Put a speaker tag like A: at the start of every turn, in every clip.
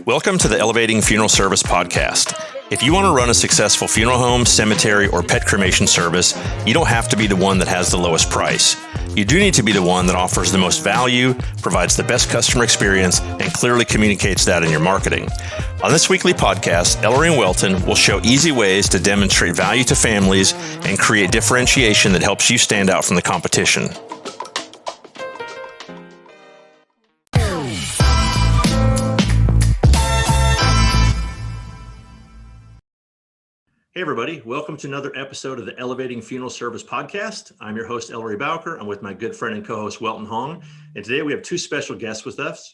A: Welcome to the Elevating Funeral Service podcast. If you want to run a successful funeral home, cemetery, or pet cremation service, you don't have to be the one that has the lowest price. You do need to be the one that offers the most value, provides the best customer experience, and clearly communicates that in your marketing. On this weekly podcast, Ellery and Welton will show easy ways to demonstrate value to families and create differentiation that helps you stand out from the competition. Hey everybody, welcome to another episode of the Elevating Funeral Service podcast. I'm your host, Ellery Bowker. I'm with my good friend and co-host, Welton Hong. And today we have two special guests with us.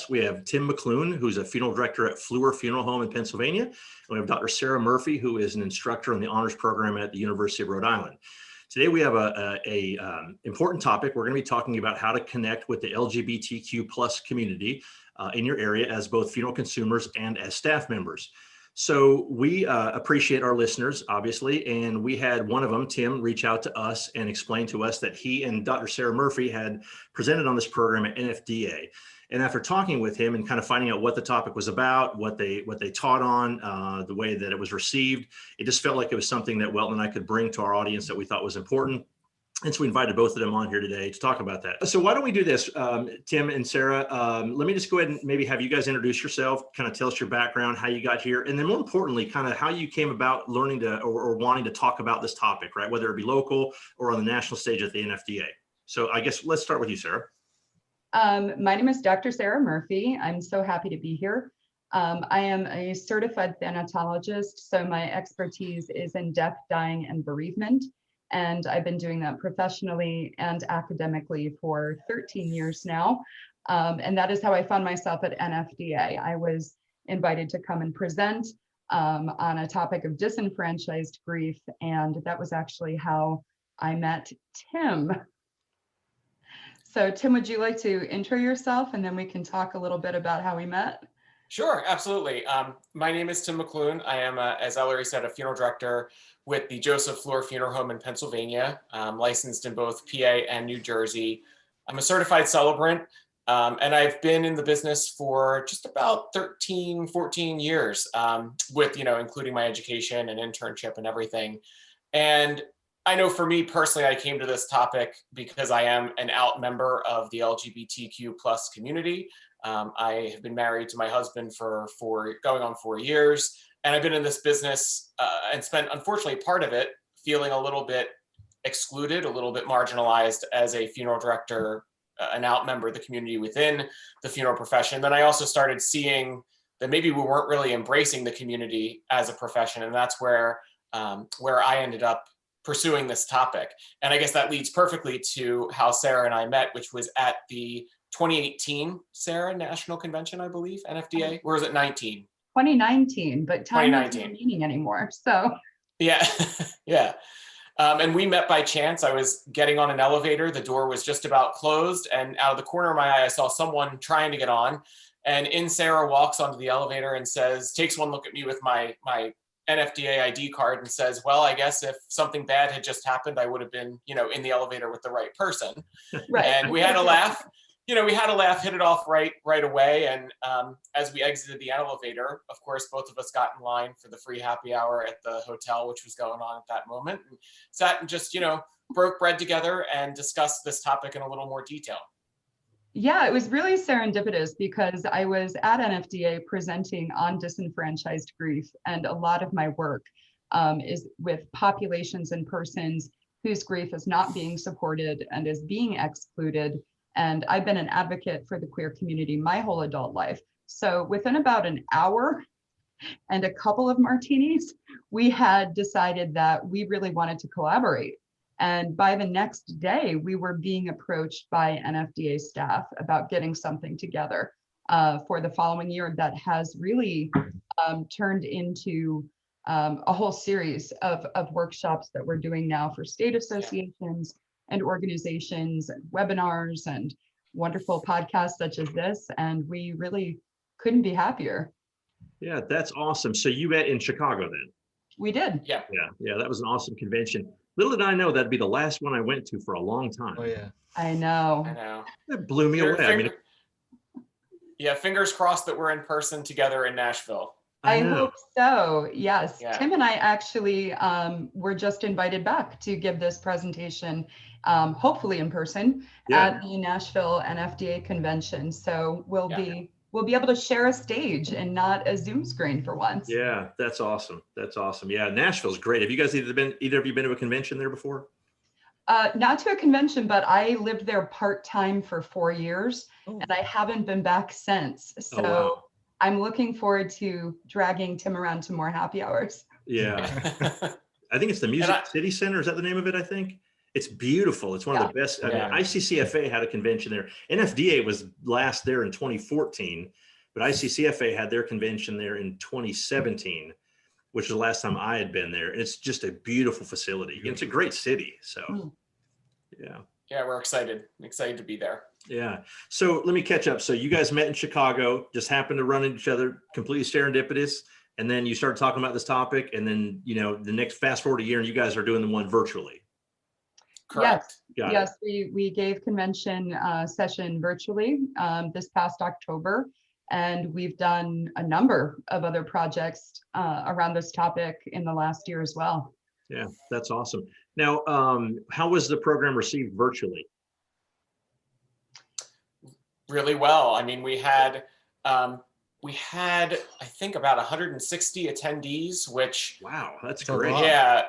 A: We have Tim McLoone, who's a funeral director at Fluehr Funeral Home in Pennsylvania. And we have Dr. Sara Murphy, who is an instructor in the honors program at the University of Rhode Island. Today we have a important topic. We're going to be talking about how to connect with the LGBTQ plus community in your area as both funeral consumers and as staff members. So we appreciate our listeners, obviously, and we had one of them, Tim, reach out to us and explain to us that he and Dr. Sara Murphy had presented on this program at NFDA. And after talking with him and kind of finding out what the topic was about, what they taught on, the way that it was received, it just felt like it was something that Welton and I could bring to our audience that we thought was important. And so we invited both of them on here today to talk about that. So why don't we do this, Tim and Sara? Let me just go ahead and maybe have you guys introduce yourself, kind of tell us your background, how you got here, and then more importantly, kind of how you came about learning to or wanting to talk about this topic, right? Whether it be local or on the national stage at the NFDA. So I guess let's start with you, Sara.
B: My name is Dr. Sara Murphy. I'm so happy to be here. I am a certified thanatologist, so my expertise is in death, dying, and bereavement. And I've been doing that professionally and academically for 13 years now. And that is how I found myself at NFDA. I was invited to come and present on a topic of disenfranchised grief. And that was actually how I met Tim. So Tim, would you like to intro yourself and then we can talk a little bit about how we met?
C: Sure, absolutely. My name is Tim McLoone. I am, as Ellery said, a funeral director with the Fluehr Funeral Home in Pennsylvania. I'm licensed in both PA and New Jersey. I'm a certified celebrant, and I've been in the business for just about 13, 14 years, with, including my education and internship and everything. And I know for me personally, I came to this topic because I am an out member of the LGBTQ plus community. I have been married to my husband for going on 4 years, and I've been in this business and spent, unfortunately, part of it feeling a little bit excluded, a little bit marginalized as a funeral director, an out member of the community within the funeral profession. Then I also started seeing that maybe we weren't really embracing the community as a profession, and that's where I ended up pursuing this topic. And I guess that leads perfectly to how Sara and I met, which was at the 2018 Sara National Convention, I believe, NFDA. Or is it 19?
B: 2019, but time isn't meaning anymore. So
C: yeah, yeah. And we met by chance. I was getting on an elevator. The door was just about closed, and out of the corner of my eye, I saw someone trying to get on. And in Sara walks onto the elevator and takes one look at me with my NFDA ID card and says, well, I guess if something bad had just happened, I would have been, in the elevator with the right person.
B: Right.
C: And we had a laugh. Hit it off right away. And as we exited the elevator, of course, both of us got in line for the free happy hour at the hotel, which was going on at that moment, and sat and just, broke bread together and discussed this topic in a little more detail.
B: Yeah, it was really serendipitous because I was at NFDA presenting on disenfranchised grief, and a lot of my work is with populations and persons whose grief is not being supported and is being excluded. And I've been an advocate for the queer community my whole adult life. So within about an hour and a couple of martinis, we had decided that we really wanted to collaborate. And by the next day, we were being approached by NFDA staff about getting something together for the following year that has really turned into a whole series of workshops that we're doing now for state associations and organizations and webinars and wonderful podcasts such as this. And we really couldn't be happier.
A: Yeah, that's awesome. So you met in Chicago then?
B: We did.
C: Yeah.
A: Yeah, that was an awesome convention. Little did I know that'd be the last one I went to for a long time.
D: Oh yeah.
B: I know.
C: I know.
A: That blew me away. I mean,
C: Yeah, fingers crossed that we're in person together in Nashville.
B: I
A: know.
B: hope so. Yes.
C: Yeah.
B: Tim and I actually were just invited back to give this presentation, hopefully in person at the Nashville NFDA convention. So we'll be able to share a stage and not a Zoom screen for once.
A: Yeah, that's awesome. That's awesome. Yeah, Nashville's great. Have you guys either of you been to a convention there before?
B: Not to a convention, but I lived there part-time for 4 years, and I haven't been back since. So
A: wow.
B: I'm looking forward to dragging Tim around to more happy hours.
A: Yeah. I think it's the Music City Center. Is that the name of it? I think it's beautiful. It's one of the best. I mean, ICCFA had a convention there. NFDA was last there in 2014, but ICCFA had their convention there in 2017, which is the last time I had been there. And it's just a beautiful facility. It's a great city. So, yeah.
C: Yeah, we're excited to be there.
A: Yeah. So let me catch up. So you guys met in Chicago, just happened to run into each other, completely serendipitous. And then you started talking about this topic. And then, the next fast forward a year and you guys are doing the one virtually.
C: Correct.
B: Yes. We gave convention session virtually this past October. And we've done a number of other projects around this topic in the last year as well.
A: Yeah, that's awesome. Now, how was the program received virtually?
C: Really well. I mean, we had I think about 160 attendees, which
A: wow, that's great.
C: Yeah,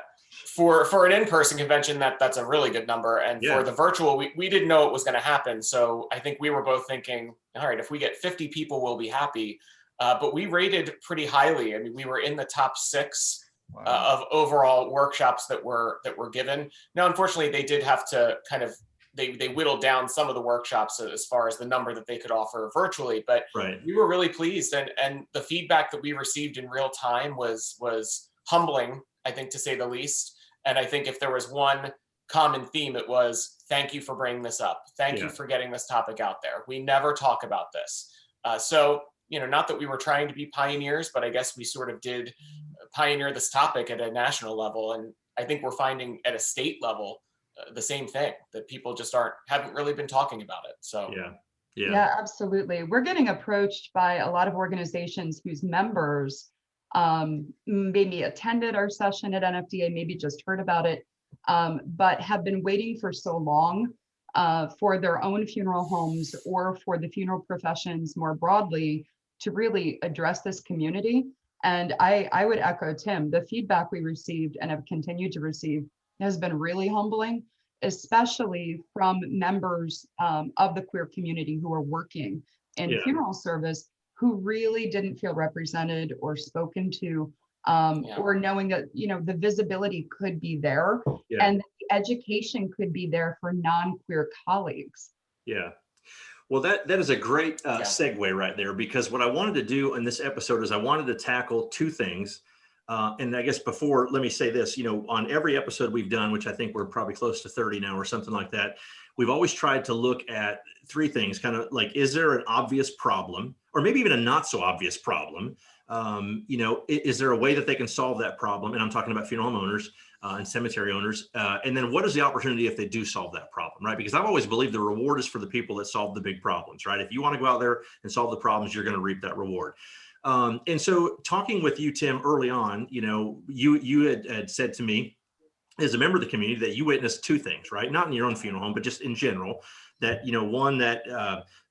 C: for an in-person convention, that's a really good number. And for the virtual, we didn't know it was going to happen. So I think we were both thinking, all right, if we get 50 people, we'll be happy. But we rated pretty highly. I mean, we were in the top 6 of overall workshops that were given. Now, unfortunately, they did have to kind of they whittled down some of the workshops as far as the number that they could offer virtually, but we were really pleased. And the feedback that we received in real time was humbling, I think, to say the least. And I think if there was one common theme, it was, thank you for bringing this up. Thank you for getting this topic out there. We never talk about this. So, not that we were trying to be pioneers, but I guess we sort of did pioneer this topic at a national level. And I think we're finding at a state level the same thing, that people just haven't really been talking about it. So
B: yeah, absolutely. We're getting approached by a lot of organizations whose members maybe attended our session at NFDA, maybe just heard about it, but have been waiting for so long for their own funeral homes or for the funeral professions more broadly to really address this community. And I would echo Tim, the feedback we received and have continued to receive has been really humbling, especially from members of the queer community who are working in funeral service, who really didn't feel represented or spoken to, or knowing that, the visibility could be there and the education could be there for non-queer colleagues.
A: Yeah. Well, that is a great segue right there, because what I wanted to do in this episode is I wanted to tackle 2 things. And I guess before, let me say this, on every episode we've done, which I think we're probably close to 30 now or something like that, we've always tried to look at 3 things, kind of like, is there an obvious problem, or maybe even a not so obvious problem? Is there a way that they can solve that problem? And I'm talking about funeral home owners and cemetery owners. And then what is the opportunity if they do solve that problem, right? Because I've always believed the reward is for the people that solve the big problems, right? If you want to go out there and solve the problems, you're going to reap that reward. And so talking with you, Tim, early on, you had said to me, as a member of the community, that you witnessed 2 things, right? Not in your own funeral home, but just in general, that, one, that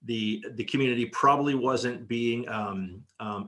A: the community probably wasn't being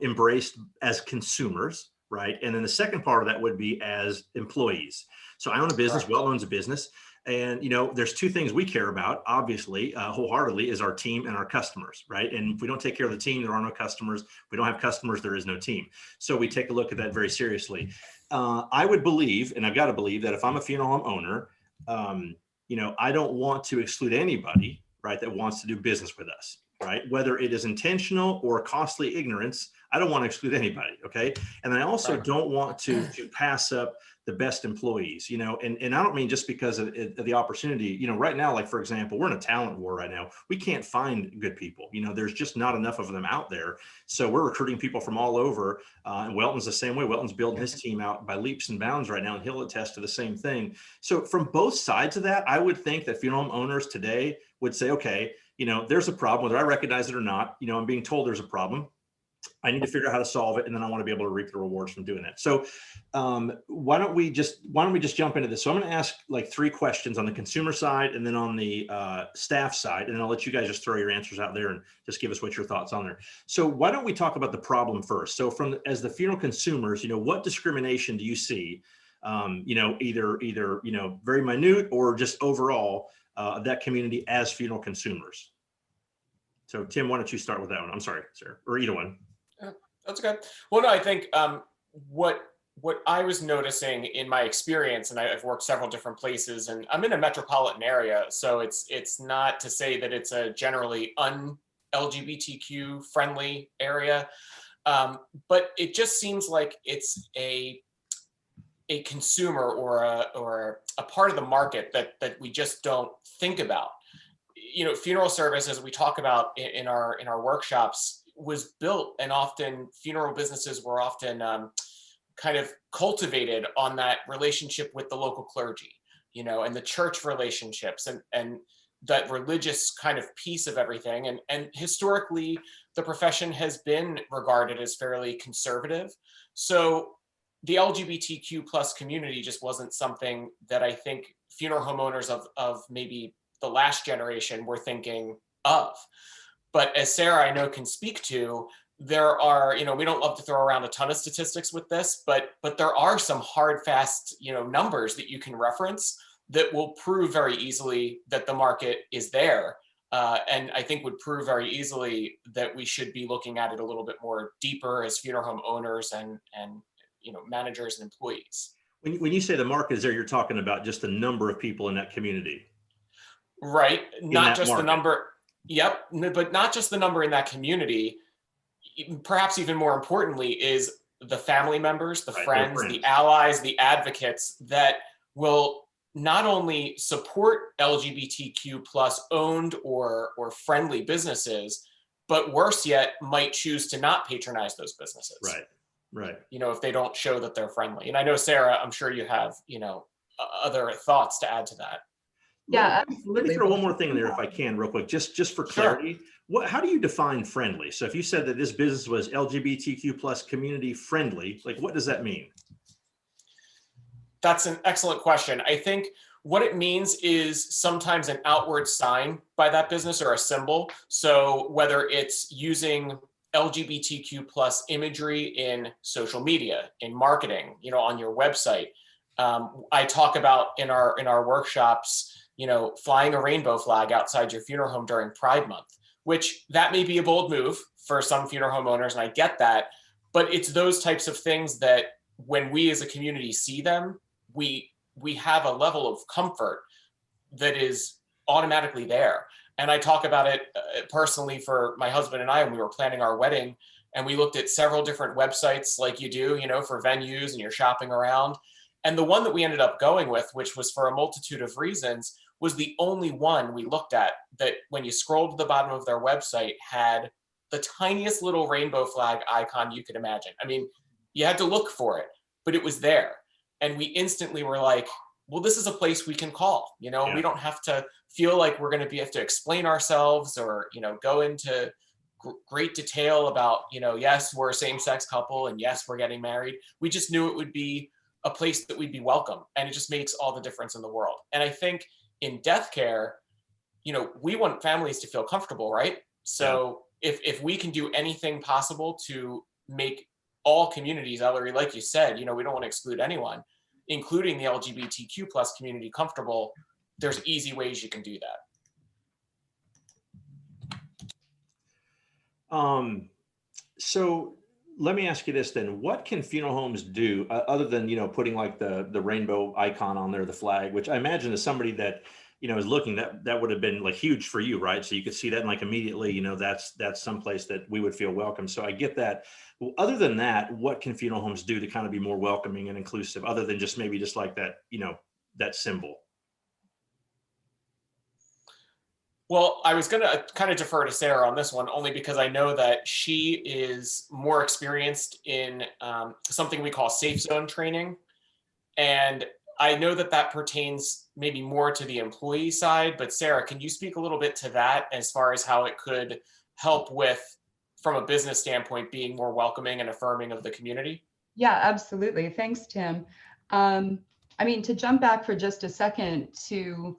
A: embraced as consumers, right? And then the second part of that would be as employees. So I own a business, Welton owns a business. And, there's 2 things we care about, obviously, wholeheartedly, is our team and our customers, right? And if we don't take care of the team, there are no customers. If we don't have customers, there is no team. So we take a look at that very seriously. I would believe, and I've got to believe, that if I'm a funeral home owner, I don't want to exclude anybody, right, that wants to do business with us, right? Whether it is intentional or costly ignorance, I don't want to exclude anybody, okay? And I also don't want to pass up the best employees, and I don't mean just because of the opportunity, right now, like, for example, we're in a talent war right now. We can't find good people, there's just not enough of them out there. So we're recruiting people from all over, and Welton's the same way. Welton's building his team out by leaps and bounds right now, and he'll attest to the same thing. So from both sides of that, I would think that funeral home owners today would say, okay, there's a problem, whether I recognize it or not, I'm being told there's a problem. I need to figure out how to solve it, and then I want to be able to reap the rewards from doing it. So why don't we just jump into this? So I'm going to ask like 3 questions on the consumer side, and then on the staff side, and then I'll let you guys just throw your answers out there and just give us what your thoughts on there. So why don't we talk about the problem first? So as the funeral consumers, what discrimination do you see? Either very minute or just overall of that community as funeral consumers. So Tim, why don't you start with that one? I'm sorry, Sarah, or either one.
C: That's okay. Well, no, I think what I was noticing in my experience, and I've worked several different places, and I'm in a metropolitan area, so it's not to say that it's a generally un-LGBTQ friendly area, but it just seems like it's a consumer or a part of the market that we just don't think about. Funeral service, as we talk about in our workshops, was built, and often funeral businesses were often kind of cultivated on that relationship with the local clergy, and the church relationships and that religious kind of piece of everything. And historically, the profession has been regarded as fairly conservative. So the LGBTQ plus community just wasn't something that I think funeral home owners of maybe the last generation were thinking of. But as Sarah, I know, can speak to, there are, we don't love to throw around a ton of statistics with this, but there are some hard, fast, numbers that you can reference that will prove very easily that the market is there. And I think would prove very easily that we should be looking at it a little bit more deeper as funeral home owners and managers and employees.
A: When you say the market is there, you're talking about just the number of people in that community.
C: Right. Not just
A: market.
C: The number. Yep. But not just the number in that community. Perhaps even more importantly is the family members, the friends, the allies, the advocates that will not only support LGBTQ plus owned or friendly businesses, but worse yet, might choose to not patronize those businesses.
A: Right.
C: If they don't show that they're friendly. And I know, Sarah, I'm sure you have, other thoughts to add to that.
B: Yeah,
A: let me throw one more thing in there if I can, real quick, just for clarity. Sure. How do you define friendly? So if you said that this business was LGBTQ plus community friendly, like what does that mean?
C: That's an excellent question. I think what it means is sometimes an outward sign by that business or a symbol. So whether it's using LGBTQ plus imagery in social media, in marketing, on your website. I talk about in our workshops, flying a rainbow flag outside your funeral home during Pride Month, which that may be a bold move for some funeral home owners, and I get that, but it's those types of things that when we as a community see them, we have a level of comfort that is automatically there. And I talk about it personally for my husband and I when we were planning our wedding, and we looked at several different websites like you do, for venues and you're shopping around. And the one that we ended up going with, which was for a multitude of reasons, was the only one we looked at that when you scrolled to the bottom of their website had the tiniest little rainbow flag icon you could imagine. I mean, you had to look for it, but it was there. And we instantly were like, well, this is a place we can call, we don't have to feel like we're going to have to explain ourselves or, go into great detail about, yes, we're a same-sex couple and yes, we're getting married. We just knew it would be a place that we'd be welcome. And it just makes all the difference in the world. And I think in death care, we want families to feel comfortable, right? So if we can do anything possible to make all communities, Ellery, like you said, we don't want to exclude anyone, including the LGBTQ plus community, comfortable, there's easy ways you can do that.
A: So let me ask you this then. What can funeral homes do other than, putting like the rainbow icon on there, the flag, which I imagine is somebody that, is looking, that would have been like huge for you, right? So you could see that and like immediately, that's someplace that we would feel welcome. So I get that. Well, other than that, what can funeral homes do to kind of be more welcoming and inclusive other than just maybe just like that, that symbol?
C: Well, I was going to kind of defer to Sarah on this one, only because I know that she is more experienced in something we call safe zone training. And I know that that pertains maybe more to the employee side, but Sara, can you speak a little bit to that as far as how it could help with, from a business standpoint, being more welcoming and affirming of the community?
B: Yeah, absolutely. Thanks, Tim. I mean, to jump back for just a second to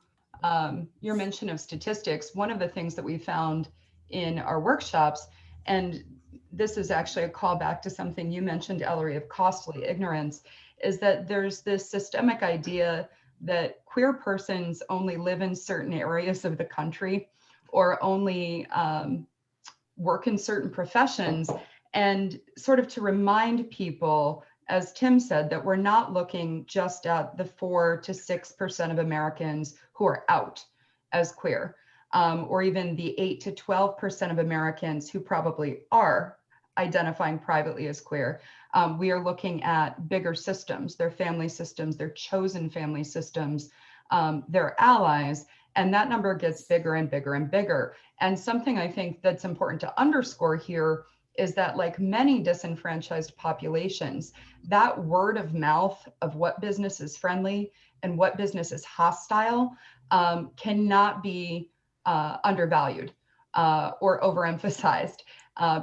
B: your mention of statistics, one of the things that we found in our workshops, and this is actually a callback to something you mentioned, Ellery, of costly ignorance, is that there's this systemic idea that queer persons only live in certain areas of the country or only work in certain professions, and sort of to remind people, as Tim said, that we're not looking just at the 4 to 6% of Americans who are out as queer, or even the 8 to 12% of Americans who probably are identifying privately as queer. We are looking at bigger systems, their family systems, their chosen family systems, their allies, and that number gets bigger and bigger and bigger. And something I think that's important to underscore here is that, like many disenfranchised populations, that word of mouth of what business is friendly and what business is hostile cannot be undervalued or overemphasized.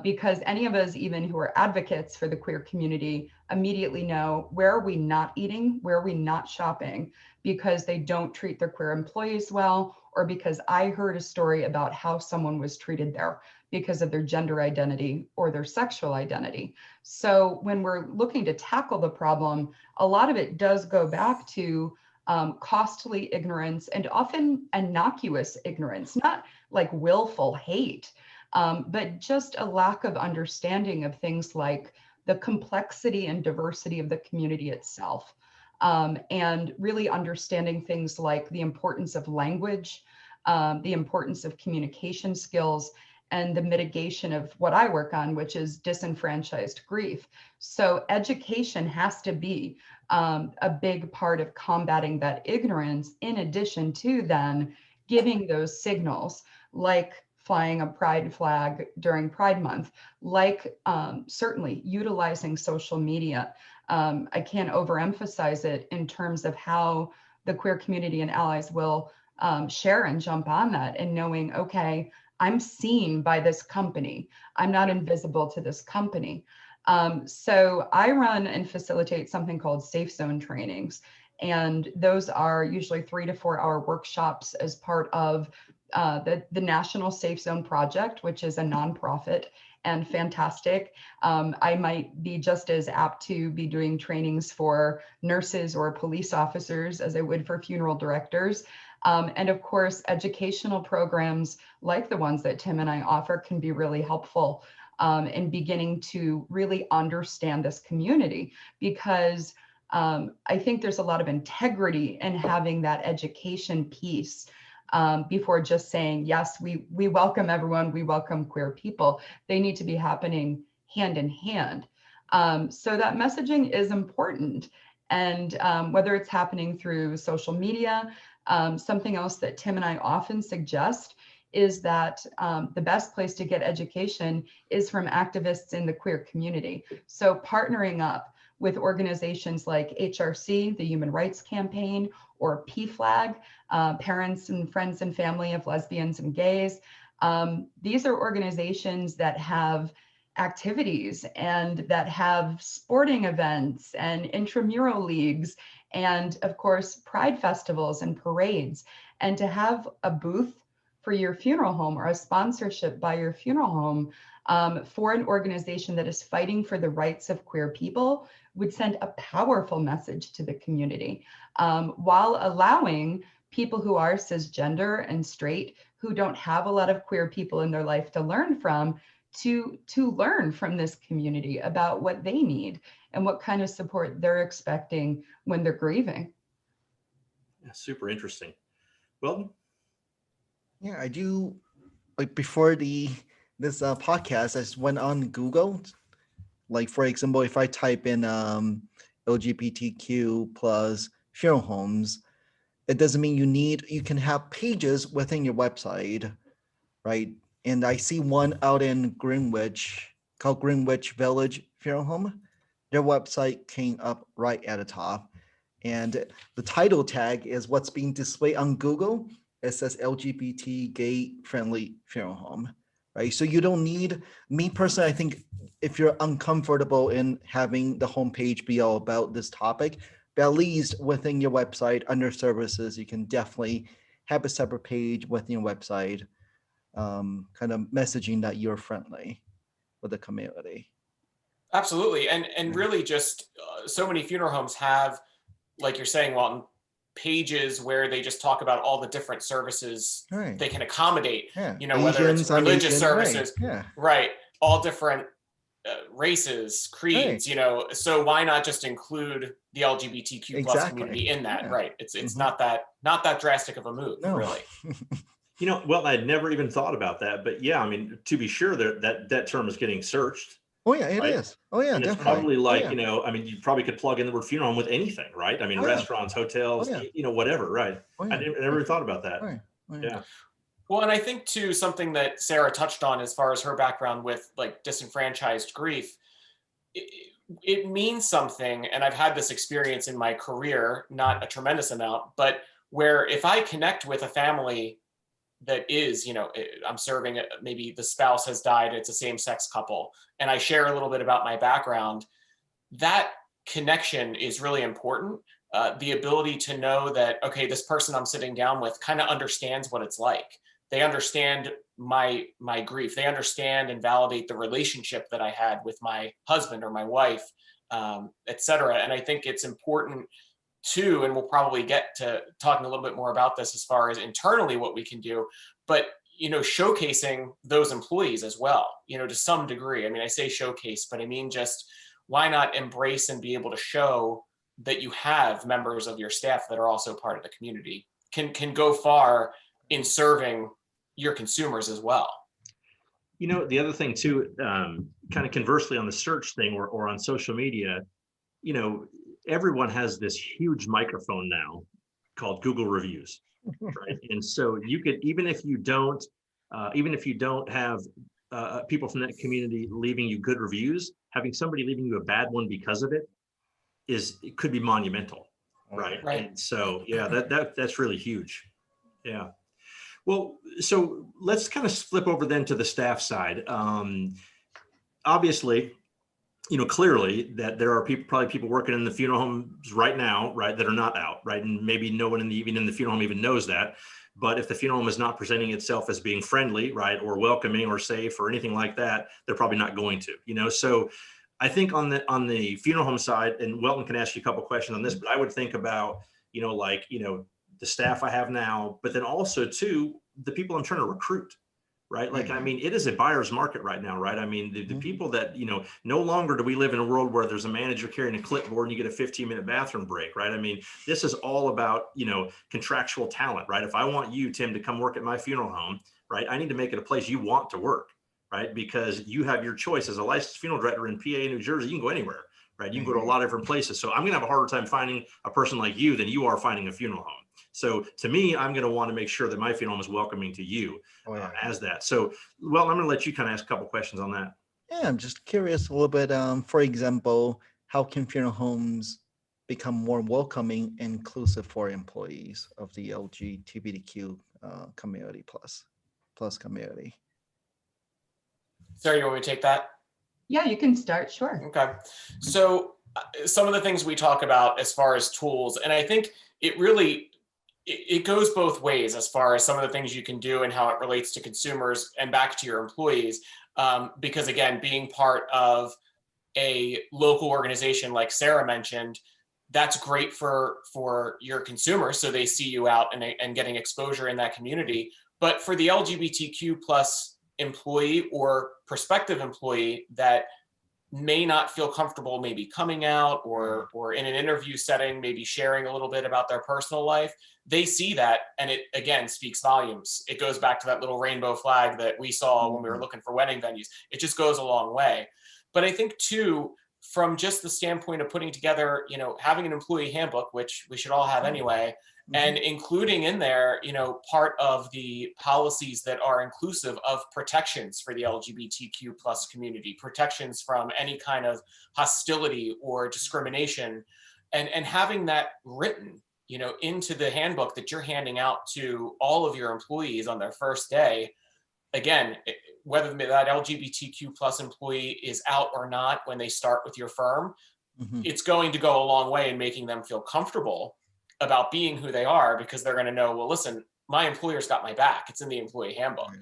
B: Because any of us, even who are advocates for the queer community, immediately know, where are we not eating, where are we not shopping, because they don't treat their queer employees well, or because I heard a story about how someone was treated there because of their gender identity or their sexual identity. So when we're looking to tackle the problem, a lot of it does go back to costly ignorance, and often innocuous ignorance, not like willful hate, but just a lack of understanding of things like the complexity and diversity of the community itself, and really understanding things like the importance of language, the importance of communication skills, and the mitigation of what I work on, which is disenfranchised grief. So education has to be a big part of combating that ignorance, in addition to then giving those signals, like flying a pride flag during Pride Month, like certainly utilizing social media. I can't overemphasize it in terms of how the queer community and allies will share and jump on that, and knowing, okay, I'm seen by this company. I'm not invisible to this company. So I run and facilitate something called safe zone trainings. And those are usually 3 to 4 hour workshops as part of the National Safe Zone Project, which is a nonprofit and fantastic. I might be just as apt to be doing trainings for nurses or police officers as I would for funeral directors. And of course, educational programs like the ones that Tim and I offer can be really helpful in beginning to really understand this community, because I think there's a lot of integrity in having that education piece before just saying, yes, we welcome everyone, we welcome queer people. They need to be happening hand in hand. So that messaging is important. And whether it's happening through social media, something else that Tim and I often suggest is that the best place to get education is from activists in the queer community. So partnering up with organizations like HRC, the Human Rights Campaign, or PFLAG, Parents and Friends and Family of Lesbians and Gays. These are organizations that have activities and that have sporting events and intramural leagues, and of course, pride festivals and parades. And to have a booth for your funeral home or a sponsorship by your funeral home for an organization that is fighting for the rights of queer people would send a powerful message to the community, while allowing people who are cisgender and straight, who don't have a lot of queer people in their life to learn from, to learn from this community about what they need and what kind of support they're expecting when they're grieving.
A: Yeah, super interesting. Well,
D: yeah, I do. Like before this podcast, I just went on Google. Like for example, if I type in LGBTQ plus funeral homes, it doesn't mean you can have pages within your website, right? And I see one out in Greenwich called Greenwich Village Funeral Home. Their website came up right at the top. And the title tag is what's being displayed on Google. It says LGBT gay friendly funeral home, right? So you don't need, me personally, I think if you're uncomfortable in having the homepage be all about this topic, but at least within your website under services, you can definitely have a separate page within your website, kind of messaging that you're friendly with the community.
C: Absolutely. And really just so many funeral homes have, like you're saying, Walton, pages where they just talk about all the different services
D: Right.
C: they can accommodate,
D: Yeah.
C: you know, whether it's
D: Asians on
C: religious
D: Asian,
C: services,
D: right. Yeah.
C: right, all different races, creeds,
D: Right.
C: you know, so why not just include the LGBTQ plus
D: Exactly.
C: community in that,
D: Yeah.
C: right? It's
D: Mhm.
C: not that drastic of a move,
D: No.
C: really.
A: You know, well, I'd never even thought about that, but yeah, I mean, to be sure, that term is getting searched,
D: Oh yeah, it
A: right?
D: is. Oh yeah,
A: And it's
D: definitely.
A: probably
D: Oh,
A: like,
D: yeah.
A: you know, I mean, you probably could plug in the word funeral home with anything, right? I mean,
D: Oh, yeah.
A: restaurants, hotels,
D: Oh, yeah.
A: you know, whatever, right?
D: Oh,
A: I
D: yeah.
A: never even thought about that.
D: Oh, yeah. Oh, yeah.
A: Yeah.
C: Well, and I think too, something that Sarah touched on as far as her background with like disenfranchised grief, it means something. And I've had this experience in my career, not a tremendous amount, but where if I connect with a family that is, you know, I'm serving, maybe the spouse has died, it's a same-sex couple, and I share a little bit about my background, that connection is really important. The ability to know that, okay, this person I'm sitting down with kind of understands what it's like. They understand my grief. They understand and validate the relationship that I had with my husband or my wife, et cetera. And I think it's important too, and we'll probably get to talking a little bit more about this as far as internally what we can do, but you know, showcasing those employees as well, you know, to some degree. I mean, I say showcase, but I mean just why not embrace and be able to show that you have members of your staff that are also part of the community, can go far in serving your consumers as well.
A: You know, the other thing too, kind of conversely on the search thing or on social media, you know, everyone has this huge microphone now called Google reviews, right? And so you could, even if you don't have people from that community leaving you good reviews, having somebody leaving you a bad one because of it could be monumental, right?
C: Right.
A: And so, yeah, that's really huge. Yeah. Well, so let's kind of flip over then to the staff side. Obviously, you know, clearly that there are probably people working in the funeral homes right now, right, that are not out, right? And maybe no one even in the funeral home even knows that. But if the funeral home is not presenting itself as being friendly, right, or welcoming or safe or anything like that, they're probably not going to, you know. So I think on the funeral home side, and Welton can ask you a couple of questions on this, but I would think about, you know, like, you know, the staff I have now, but then also too, the people I'm trying to recruit, right? Like, I mean, it is a buyer's market right now, right? I mean, the people that, you know, no longer do we live in a world where there's a manager carrying a clipboard and you get a 15-minute bathroom break, right? I mean, this is all about, you know, contractual talent, right? If I want you, Tim, to come work at my funeral home, right, I need to make it a place you want to work, right? Because you have your choice as a licensed funeral director in PA, New Jersey, you can go anywhere, right? You can go to a lot of different places. So I'm going to have a harder time finding a person like you than you are finding a funeral home. So to me, I'm going to want to make sure that my funeral home is welcoming to you as that. So, well, I'm going to let you kind of ask a couple questions on that.
D: Yeah, I'm just curious a little bit. For example, how can funeral homes become more welcoming and inclusive for employees of the LGBTQ community plus community?
C: Sarah, you want me to take that?
B: Yeah, you can start, sure.
C: Okay. So some of the things we talk about as far as tools, and I think it really, it goes both ways as far as some of the things you can do and how it relates to consumers and back to your employees. Because again, being part of a local organization like Sarah mentioned, that's great for your consumers, so they see you out and getting exposure in that community. But for the LGBTQ plus employee or prospective employee that may not feel comfortable maybe coming out or in an interview setting, maybe sharing a little bit about their personal life, they see that and it again speaks volumes. It goes back to that little rainbow flag that we saw when we were looking for wedding venues. It just goes a long way. But I think too, from just the standpoint of putting together, you know, having an employee handbook, which we should all have anyway, and including in there, you know, part of the policies that are inclusive of protections for the LGBTQ plus community, protections from any kind of hostility or discrimination, and having that written, into the handbook that you're handing out to all of your employees on their first day. Again, whether that LGBTQ plus employee is out or not when they start with your firm, it's going to go a long way in making them feel comfortable about being who they are, because they're going to know, well, listen, my employer's got my back. It's in the employee handbook.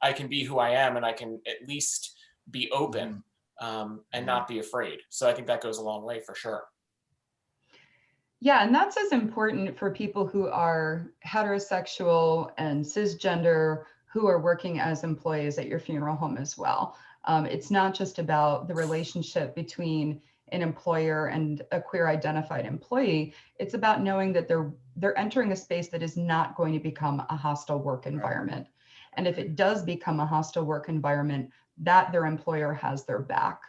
C: I can be who I am, and I can at least be open and not be afraid. So I think that goes a long way for sure.
B: Yeah, and that's as important for people who are heterosexual and cisgender who are working as employees at your funeral home as well. It's not just about the relationship between an employer and a queer identified employee. It's about knowing that they're entering a space that is not going to become a hostile work environment. And if it does become a hostile work environment, that their employer has their back.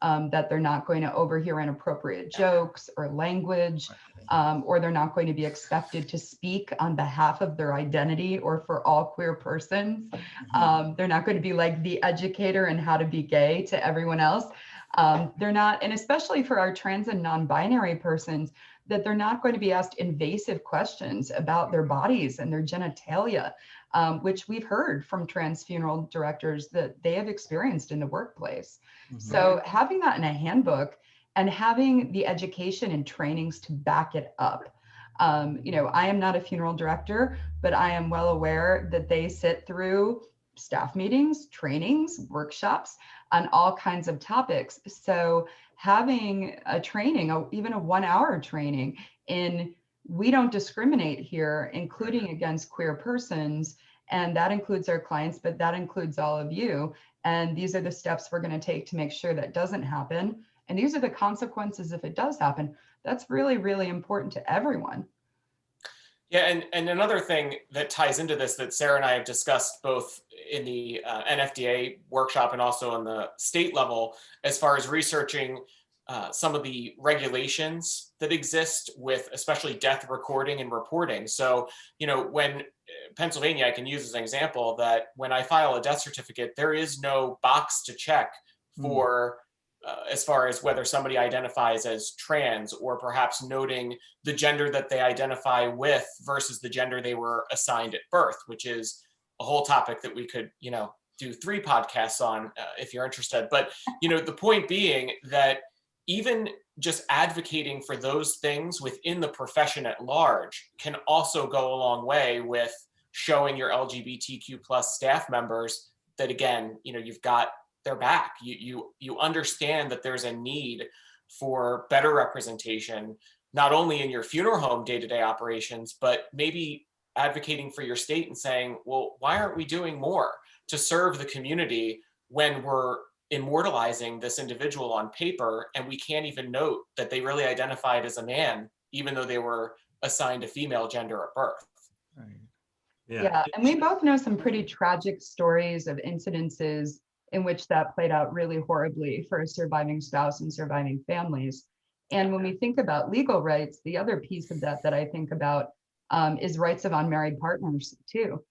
B: That they're not going to overhear inappropriate jokes or language, or they're not going to be expected to speak on behalf of their identity or for all queer persons. They're not going to be like the educator in how to be gay to everyone else. They're not, and especially for our trans and non-binary persons, that they're not going to be asked invasive questions about their bodies and their genitalia, which we've heard from trans funeral directors that they have experienced in the workplace. So having that in a handbook and having the education and trainings to back it up. I am not a funeral director, but I am well aware that they sit through staff meetings, trainings, workshops on all kinds of topics. So having a training, even a 1-hour training in we don't discriminate here, including against queer persons, and that includes our clients, but that includes all of you. And these are the steps we're going to take to make sure that doesn't happen. And these are the consequences if it does happen. That's really, really important to everyone.
C: Yeah, and another thing that ties into this that Sarah and I have discussed both in the NFDA workshop and also on the state level, as far as researching some of the regulations that exist with especially death recording and reporting. So, when Pennsylvania, I can use as an example that when I file a death certificate, there is no box to check for as far as whether somebody identifies as trans, or perhaps noting the gender that they identify with versus the gender they were assigned at birth, which is a whole topic that we could, do 3 podcasts on if you're interested. But, the point being that even just advocating for those things within the profession at large can also go a long way with showing your LGBTQ plus staff members that, again, you've got their back. You understand that there's a need for better representation, not only in your funeral home day-to-day operations, but maybe advocating for your state and saying, well, why aren't we doing more to serve the community when we're immortalizing this individual on paper and we can't even note that they really identified as a man, even though they were assigned a female gender at birth.
D: Right.
B: Yeah, and we both know some pretty tragic stories of incidences in which that played out really horribly for a surviving spouse and surviving families. And when we think about legal rights, the other piece of that I think about is rights of unmarried partners too.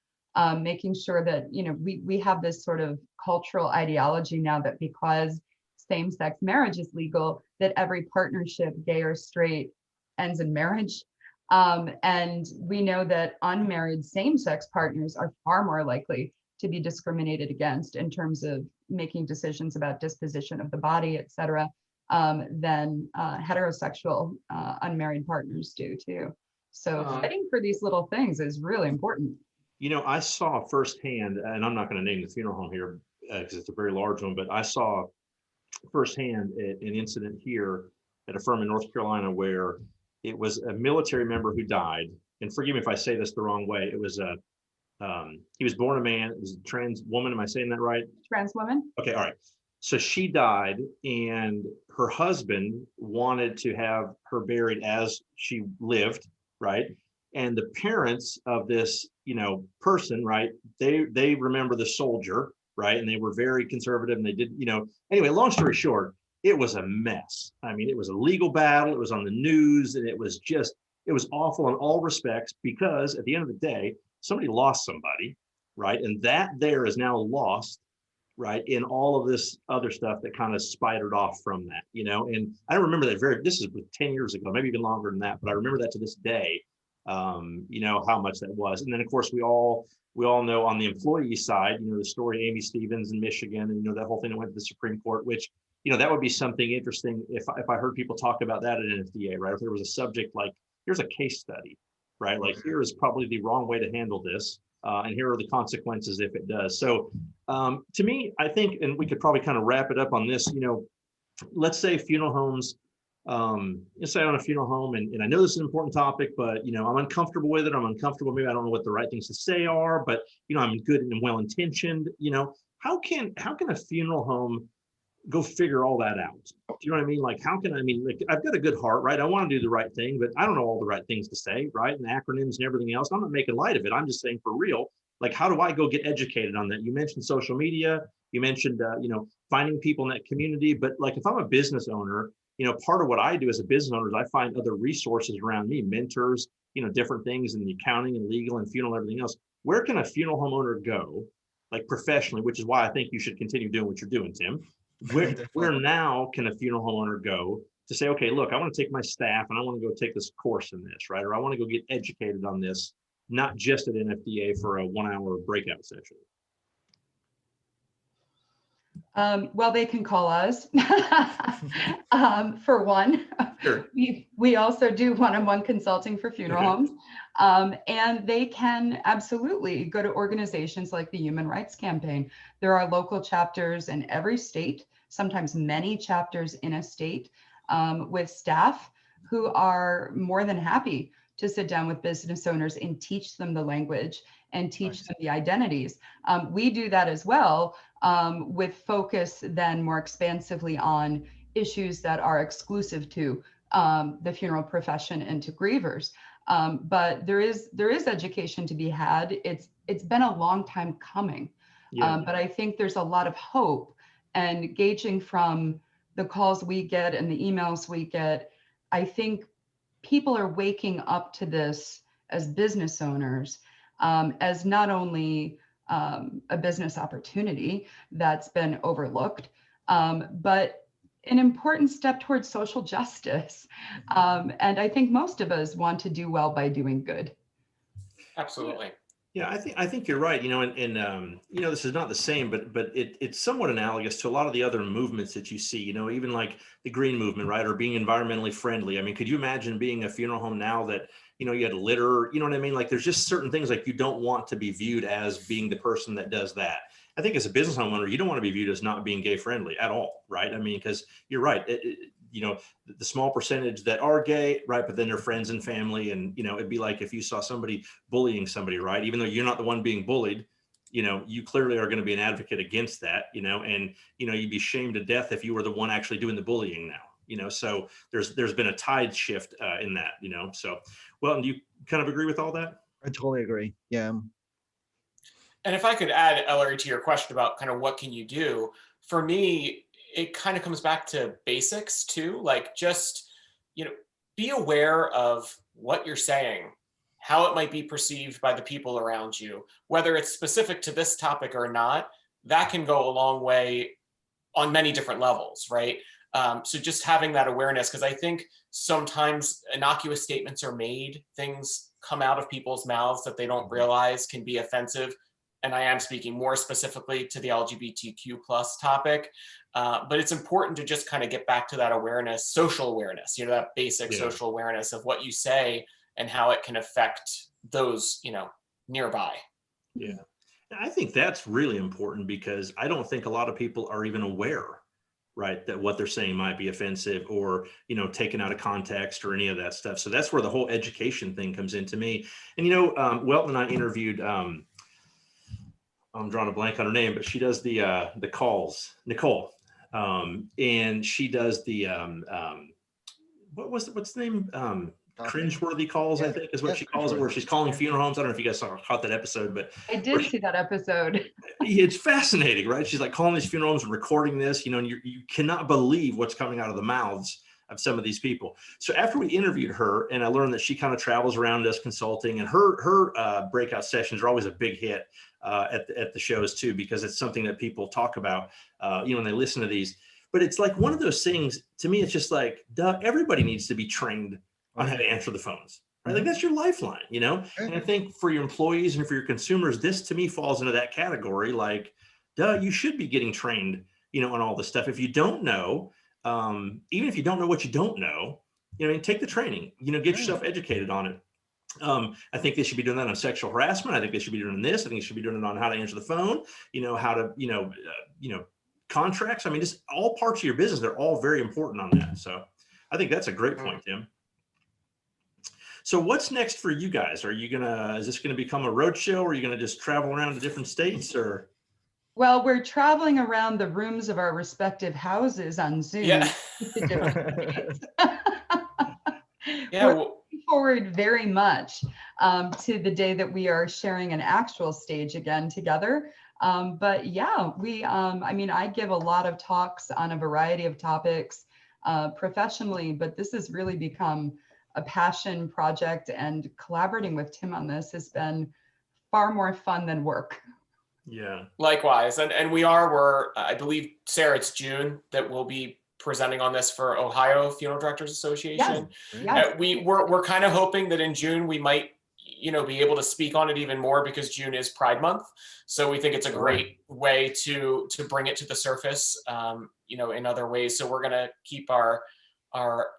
B: Making sure that, we have this sort of cultural ideology now that because same-sex marriage is legal, that every partnership, gay or straight, ends in marriage. And we know that unmarried same-sex partners are far more likely to be discriminated against in terms of making decisions about disposition of the body, et cetera, than heterosexual unmarried partners do too. So fighting for these little things is really important.
A: I saw firsthand, and I'm not going to name the funeral home here because it's a very large one, but I saw firsthand an incident here at a firm in North Carolina where it was a military member who died. And forgive me if I say this the wrong way. It was he was born a man. It was a trans woman. Am I saying that right?
B: Trans woman.
A: Okay. All right. So she died, and her husband wanted to have her buried as she lived, right? And the parents of this, person, right? They remember the soldier, right? And they were very conservative, and they did, anyway, long story short, it was a mess. I mean, it was a legal battle. It was on the news, and it was awful in all respects, because at the end of the day, somebody lost somebody, right? And that there is now lost. right? And all of this other stuff that kind of spidered off from that, and I remember that this is 10 years ago, maybe even longer than that, but I remember that to this day, how much that was. And then of course we all know on the employee side, the story Amy Stevens in Michigan, and that whole thing that went to the Supreme Court, which that would be something interesting if I heard people talk about that at NFDA, right? If there was a subject like, here's a case study, right? Like, here is probably the wrong way to handle this, and here are the consequences if it does. So to me, I think, and we could probably kind of wrap it up on this, let's say funeral homes, let's say I own a funeral home, and I know this is an important topic, but I'm uncomfortable with it. I'm uncomfortable. Maybe I don't know what the right things to say are, but I'm good and well-intentioned. How can a funeral home go figure all that out? Do you know what I mean? Like, like, I've got a good heart, right? I want to do the right thing, but I don't know all the right things to say, right? And acronyms and everything else. I'm not making light of it. I'm just saying, for real, like, how do I go get educated on that? You mentioned social media. You mentioned, finding people in that community. But like, if I'm a business owner, part of what I do as a business owner is I find other resources around me, mentors, different things in the accounting and legal and funeral and everything else. Where can a funeral home owner go, like, professionally, which is why I think you should continue doing what you're doing, Tim. Where now can a funeral home owner go to say, okay, look, I want to take my staff and I want to go take this course in this, right? Or I want to go get educated on this, not just at NFDA for a 1-hour breakout session.
B: Well, they can call us for one.
A: Sure.
B: We also do one-on-one consulting for funeral homes. And they can absolutely go to organizations like the Human Rights Campaign. There are local chapters in every state, sometimes many chapters in a state, with staff who are more than happy to sit down with business owners and teach them the language and teach them the identities. We do that as well, with focus then more expansively on issues that are exclusive to the funeral profession and to grievers. But there is education to be had. It's been a long time coming, but I think there's a lot of hope, and gauging from the calls we get and the emails we get, I think people are waking up to this as business owners, as not only a business opportunity that's been overlooked, but an important step towards social justice. And I think most of us want to do well by doing good.
C: Absolutely.
A: Yeah, I think you're right. And this is not the same, but it's somewhat analogous to a lot of the other movements that you see. Even like the green movement, right, or being environmentally friendly. I mean, could you imagine being a funeral home now that you had litter? You know what I mean? Like, there's just certain things, like, you don't want to be viewed as being the person that does that. I think as a business homeowner, you don't want to be viewed as not being gay friendly at all, right? I mean, because you're right. The small percentage that are gay, right? But then they're friends and family. And, it'd be like if you saw somebody bullying somebody, right? Even though you're not the one being bullied, you clearly are going to be an advocate against that, and, you'd be shamed to death if you were the one actually doing the bullying now, so there's been a tide shift in that, so, well, do you kind of agree with all that?
D: I totally agree. Yeah.
C: And if I could add, Ellery, to your question about kind of what can you do, for me, it kind of comes back to basics too, like, just, be aware of what you're saying, how it might be perceived by the people around you, whether it's specific to this topic or not. That can go a long way on many different levels, right? So just having that awareness, because I think sometimes innocuous statements are made, things come out of people's mouths that they don't realize can be offensive. And I am speaking more specifically to the LGBTQ plus topic. But it's important to just kind of get back to that awareness, social awareness, that basic social awareness of what you say and how it can affect those, nearby.
A: Yeah. I think that's really important, because I don't think a lot of people are even aware, right, that what they're saying might be offensive or, taken out of context or any of that stuff. So that's where the whole education thing comes into me. And, Welton and I interviewed, I'm drawing a blank on her name, but she does the calls, Nicole. And she does the, what's the name? Cringeworthy calls, I think is what she calls it, where she's calling funeral homes. I don't know if you guys caught that episode, but
B: I did see that episode.
A: It's fascinating, right? She's like calling these funeral homes and recording this, and you cannot believe what's coming out of the mouths some of these people. So after we interviewed her, and I learned that she kind of travels around, does consulting, and her breakout sessions are always a big hit at the shows too, because it's something that people talk about, when they listen to these. But it's like one of those things, to me, it's just like, duh, everybody needs to be trained on how to answer the phones, right? Like that's your lifeline, And I think for your employees and for your consumers, this to me falls into that category. Like, duh, you should be getting trained, on all this stuff. If you don't know, even if you don't know what you don't know, take the training, get yourself educated on it. I think they should be doing that on sexual harassment. I think they should be doing this. I think they should be doing it on how to answer the phone, how to, contracts. I mean, just all parts of your business, they're all very important on that. So I think that's a great point, Tim. So what's next for you guys? Is this going to become a road show? Or are you going to just travel around to different states or?
B: Well, we're traveling around the rooms of our respective houses on Zoom.
C: Yeah.
B: To different states.
C: Yeah.
B: We're looking forward very much to the day that we are sharing an actual stage again together. But yeah, I give a lot of talks on a variety of topics professionally, but this has really become a passion project, and collaborating with Tim on this has been far more fun than work.
C: Yeah. Likewise. And I believe, Sarah, it's June that we'll be presenting on this for Ohio Funeral Directors Association.
B: Yes.
C: We're kind of hoping that in June we might, be able to speak on it even more, because June is Pride Month. So we think it's a great way to bring it to the surface, in other ways. So we're going to keep our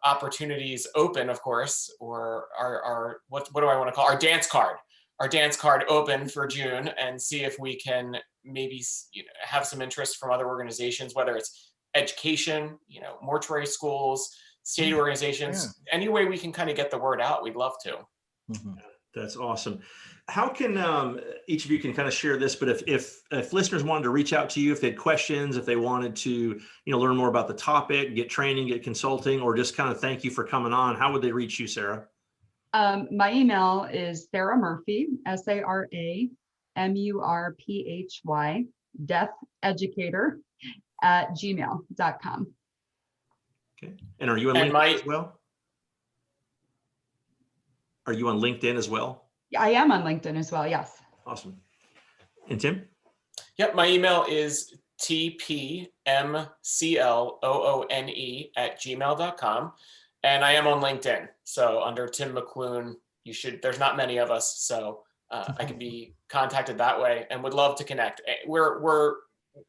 C: opportunities open, of course, or our what do I want to call our dance card open for June, and see if we can maybe have some interest from other organizations, whether it's education, mortuary schools, state organizations, any way we can kind of get the word out, we'd love to.
A: Mm-hmm. That's awesome. How can each of you can kind of share this, but if listeners wanted to reach out to you, if they had questions, if they wanted to, learn more about the topic, get training, get consulting, or just kind of thank you for coming on, how would they reach you, Sarah?
B: My email is Sara Murphy, SARA MURPHY, deatheducator @gmail.com.
A: Okay. And are you on LinkedIn as well? Are you on LinkedIn as well?
B: I am on LinkedIn as well, yes.
A: Awesome. And Tim?
C: Yep, my email is tpmcloone@gmail.com. And I am on LinkedIn. So under Tim McLoone, there's not many of us. So I can be contacted that way, and would love to connect.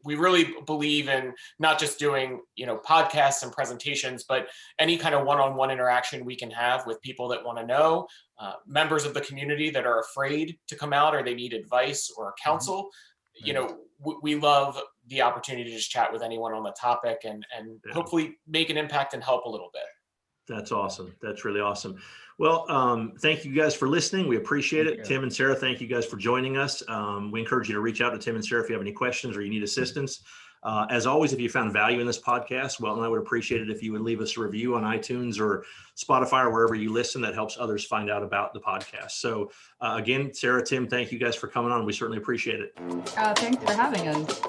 C: We really believe in not just doing, podcasts and presentations, but any kind of one-on-one interaction we can have with people that want to know, members of the community that are afraid to come out, or they need advice or counsel. We love the opportunity to just chat with anyone on the topic and hopefully make an impact and help a little bit.
A: That's awesome. That's really awesome. Well, thank you guys for listening. We appreciate it. Tim and Sarah, thank you guys for joining us. We encourage you to reach out to Tim and Sarah if you have any questions or you need assistance. As always, if you found value in this podcast, well, I would appreciate it if you would leave us a review on iTunes or Spotify or wherever you listen. That helps others find out about the podcast. So again, Sarah, Tim, thank you guys for coming on. We certainly appreciate it.
B: Thanks for having us.